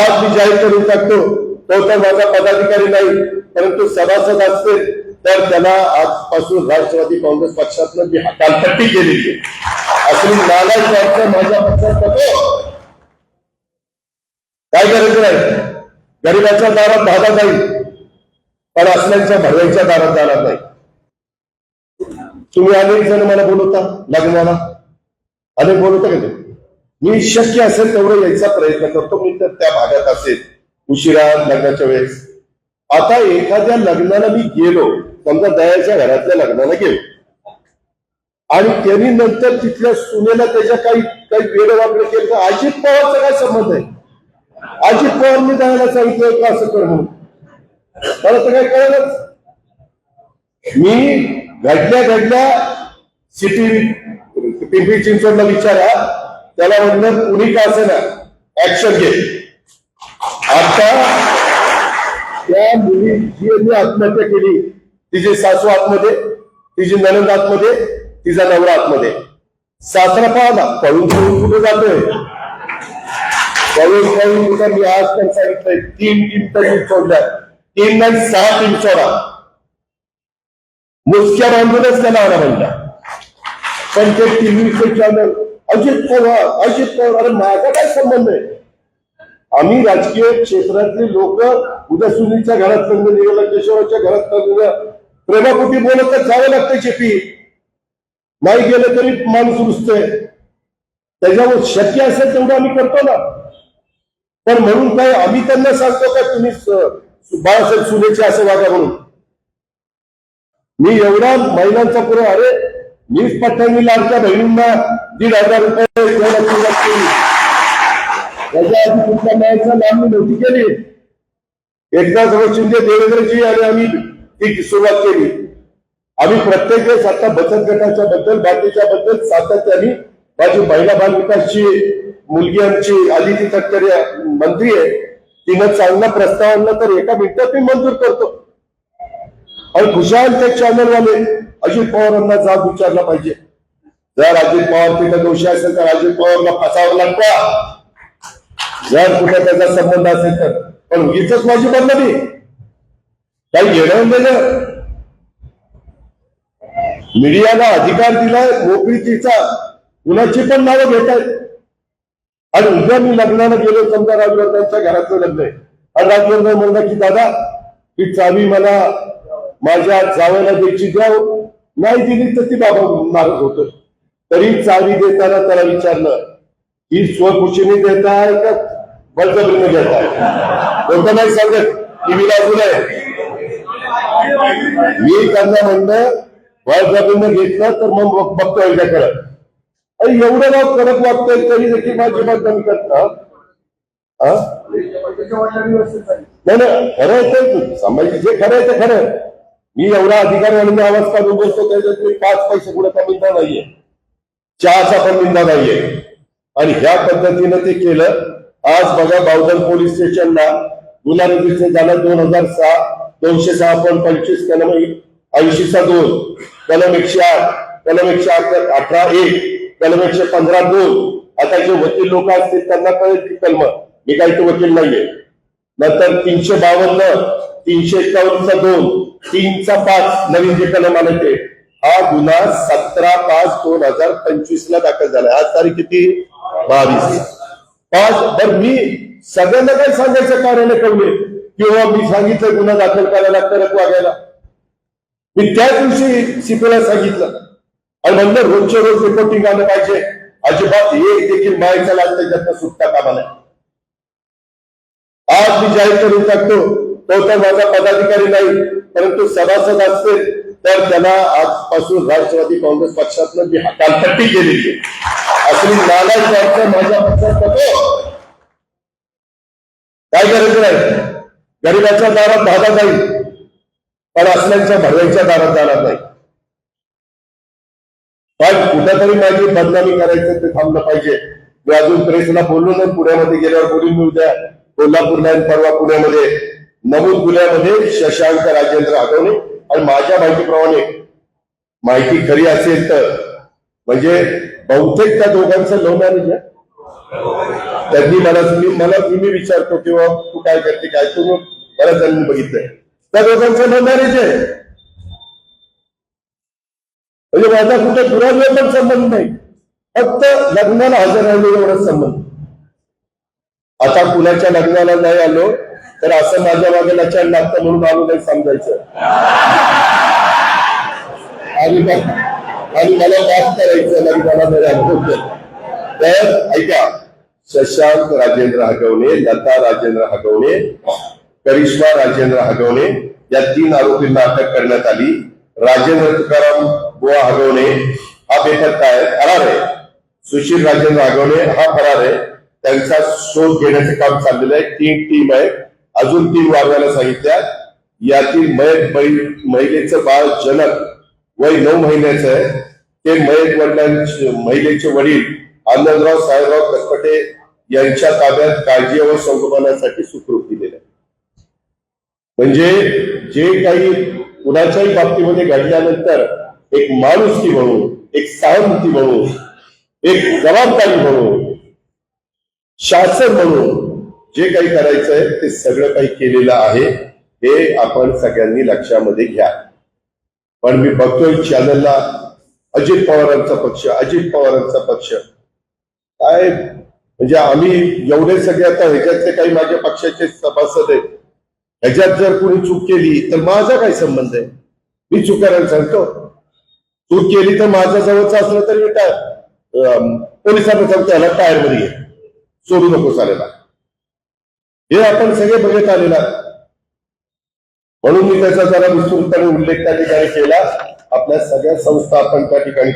आज मी जाहीर करून टाकतो, तो तर माझा पदाधिकारी नाही, परंतु सभासद असते तर त्याला आजपासून राष्ट्रवादी काँग्रेस पक्षातनं जी हकालपट्टी केलेली आहे, असली नालायक वाटतं माझ्या पक्षात नको. काय करायचं नाही, गरिबाच्या दारात धागा जाईल, पण असल्यांच्या भरवाईच्या दारात जाणार नाही. तुम्ही अनेक जण मला बोलवता लग्नाला, अनेक बोलवता का ते? मी शक्य असेल तेवढं यायचा प्रयत्न करतो. मी तर त्या भागात असेल उशिरा लग्नाच्या वेळेस. आता एखाद्या लग्नाला मी गेलो, समजा दयाच्या घरातल्या लग्नाला गेलो आणि त्यांनी नंतर तिथल्या सुनेला त्याच्या काही वेडवाकडे केलं तर अजित पवारचा काय संबंध आहे? अजित पवारनी दयाला सांगितलं का असं कर म्हणून? मला तर काय कळलंच. मी घडल्या सिटी पिंपरी चिंचवडला विचारा, त्याला म्हणलं कुणी का असे ना ऍक्शन घे. आता त्या मुली जी आत्महत्या केली, तिची सासू आतमध्ये, तिची नणंद आतमध्ये, तिचा नवरा आतमध्ये. सासरा पाहला पळून कुठे जातोय, पळून मी आज पण सांगितलंय 3 टीम तरी सोडल्या, 3 नाही 6 टीम सोडा. मुसक्या बांधूनच त्याला आला म्हणला. पण ते टीव्हीचे चॅनल अजित पवार, अरे माझा काय संबंध आहे? आम्ही राजकीय क्षेत्रातले लोक उद्या सुनीलच्या घरात लग्न निघालं, केशवराच्या घरात लग्न, प्रेमापोटी बोलत तर जावं लागतं. चेपी नाही गेलं तरी माणूस रुसतोय. त्याच्यावर शक्य असेल तेवढं आम्ही करतो ना. पण म्हणून काय आम्ही त्यांना सांगतो का तुम्ही बाळासाहेब सुनेचे असं वागा म्हणून? मी एवढा महिलांचा पुरं, अरे मीच पठ्ठांनी लाडक्या बहिणींना 1,500 रुपये त्याच्या आधी कुठल्या न्यायाचा लाभ मी नव्हती केली. एकदा सगळं शिंदे देवेंद्रजी आणि आम्ही ती सुरुवात केली. आम्ही प्रत्येक वेळेस आता बचत गटाच्या बद्दल, बाकीच्या बद्दल सातत्याने, माझी महिला बाल विकासची मुलगी आमची आदिती तटकरे मंत्री आहे, तिनं चांगला प्रस्ताव आणला तर एका मिनिटात मी मंजूर करतो. आणि खुशाल ते चॅनलवाले अजित पवारांना जाब विचारला पाहिजे. जर अजित पवार तिथं दोषी असेल तर अजित पवारला फसावं लागतं, जर कुठे त्याचा संबंध असेल तर. पण उगीच माझी बदनामी काही घेणं देणं. मीडियाला अधिकार दिलाय मोकळीकीचा, कुणाची पण नावं घेत आहेत. आणि उद्या मी लग्नाला गेलो, समजा राजवर्धनच्या घरातलं लग्न आहे, आणि राजवर्धन म्हणला की दादा ही चावी मला माझ्या जावयाला द्यायची, द्या. नाही दिली तर ती बाबा नाराज होतो. तरी चावी देताना त्याला विचारलं ही स्वखुशीने देताय का बळजबरीने देताय? कोणतं नाही सांगत, टीव्ही लागून आहे. मी त्यांना म्हणलं बळजबरीने घेतलं तर मग बघतो यांच्याकडे. एवढं नाव कडक वागतोय तरी देखील माझी बदनामी करता. नाही खरं आहे ते सांभाळी, जे खरं आहे ते खरं. मी एवढा अधिकारी आणि आवाज काढून बोलतो त्याच्यात 5 पैसे कुणाचा मिळता नाहीये, चहाचा पण निंदा नाहीये. आणि ह्या पद्धतीनं ते केलं. आज बघा बावधन पोलीस स्टेशनला गुन्हा रजिस्टर झाला 2006 206.25 कलम 80/2, कलम 108, कलम 118(1), कलम 115(2). आता जे वकील लोक असतील त्यांना कळेल की कलम, मी काही तो वकील नाहीये. नंतर 352, 351(2), 3(5) नवीन जे कलम आले ते, हा गुन्हा 17/5/2025 ला दाखल झाला. आज तारीख किती? 22/5. तर मी सगळ्यांना काय सांगायचं कारण कळले किंवा मी सांगितलं गुन्हा दाखल करायला, कडक वागायला. मी त्याच दिवशी सीपीला सांगितलं आणि म्हणलं रोजच्या रोज रिपोर्टिंग आलं पाहिजे. अजिबात एक देखील मायचा लाग त्याच्यातनं सुटता कामा नाही. आज मी जाहीर करून टाकतो, तो तर माझा पदाधिकारी नाही, परंतु सभासद असते तर त्याला आजपासून राष्ट्रवादी काँग्रेस पक्षातनं जी हकालपट्टी केलेली आहे, असली नालायक वाटतं माझ्या पक्षात नको. काय करायचं नाही, गरिबाच्या दारात धागा जाईल, पण असल्यांच्या भरवाईच्या दारात जाणार नाही. पण कुठेतरी माझी बदनामी करायचं ते थांबलं पाहिजे. मी अजून प्रेसला बोललो नाही, पुण्यामध्ये गेल्यावर बोलून मी उद्या कोल्हापूरला आणि परवा पुण्यामध्ये नमूद गुन्ह्यामध्ये शशांक राजेंद्र आठवले. आणि माझ्या माहितीप्रमाणे, माहिती खरी असेल तर, म्हणजे बहुतेक त्या दोघांचं लव्ह मॅरेज आहे. त्यांनी मी विचारतो किंवा तू काय करते काय तू बऱ्याच जणांनी बघितलंय त्या दोघांचं मॅरेज आहे. म्हणजे माझा कुठे दुरावला पण संबंध नाही, फक्त लग्नाला हजर राहिलो एवढाच संबंध. आता कुणाच्या लग्नाला नाही आलो तर असं माझ्या मागे लक्षात लागतं म्हणून आलो नाही समजायचं, आणि मला माफ करायचं लग्नाला नाही आलो. तर ऐका, शशांक राजेंद्र हगवणे, लता राजेंद्र हगवणे, करिश्मा राजेंद्र हगवणे या 3 आरोपींना अटक करण्यात आली. राजेंद्र तुकाराम बुवा हगवणे हा बेपत्ता आहे, फरार आहे. सुशील राजेंद्र हगवणे हा फरार आहे. त्यांचा शोध घेण्याचे काम चाललेलं आहे. 3 टीम आहे, अजून 3 वाढवायला सांगितल्या. यातील मयत महिलेचं बाळ जनक वय 9 महिन्याचं आहे. ते मयत महिलेचे वडील आनंदराव साहेबराव कसपटे यांच्या ताब्यात काळजी व संगोपनासाठी सुखरूप दिलेलं आहे. म्हणजे जे काही कुणाच्याही बाबतीमध्ये घडल्यानंतर एक माणुसकी म्हणून, एक सहानुभूती म्हणून, एक जबाबदारी म्हणून, शासन म्हणून जे काही करायचंय ते सगळं काही केलेलं आहे, हे आपण सगळ्यांनी लक्षामध्ये घ्या. पण मी बघतोय चॅनलला अजित पवारांचा पक्ष काय, म्हणजे आम्ही एवढे सगळे आता ह्याच्यातले काही माझ्या पक्षाचे सभासद आहेत, ह्याच्यात जर कोणी चूक केली तर माझा काय संबंध आहे? मी चुकारायला सांगतो. चूक केली तर माझ्या जवळचं असलं तरी पोलिसांना सांगतो ह्याला टायर मध्ये घे, सोडू नको चालेला. हे आपण सगळे बघत आलेला, म्हणून मी त्याचा जरा विस्तृतपणे उल्लेख त्या ठिकाणी केला. आपल्या सगळ्या संस्था आपण त्या ठिकाणी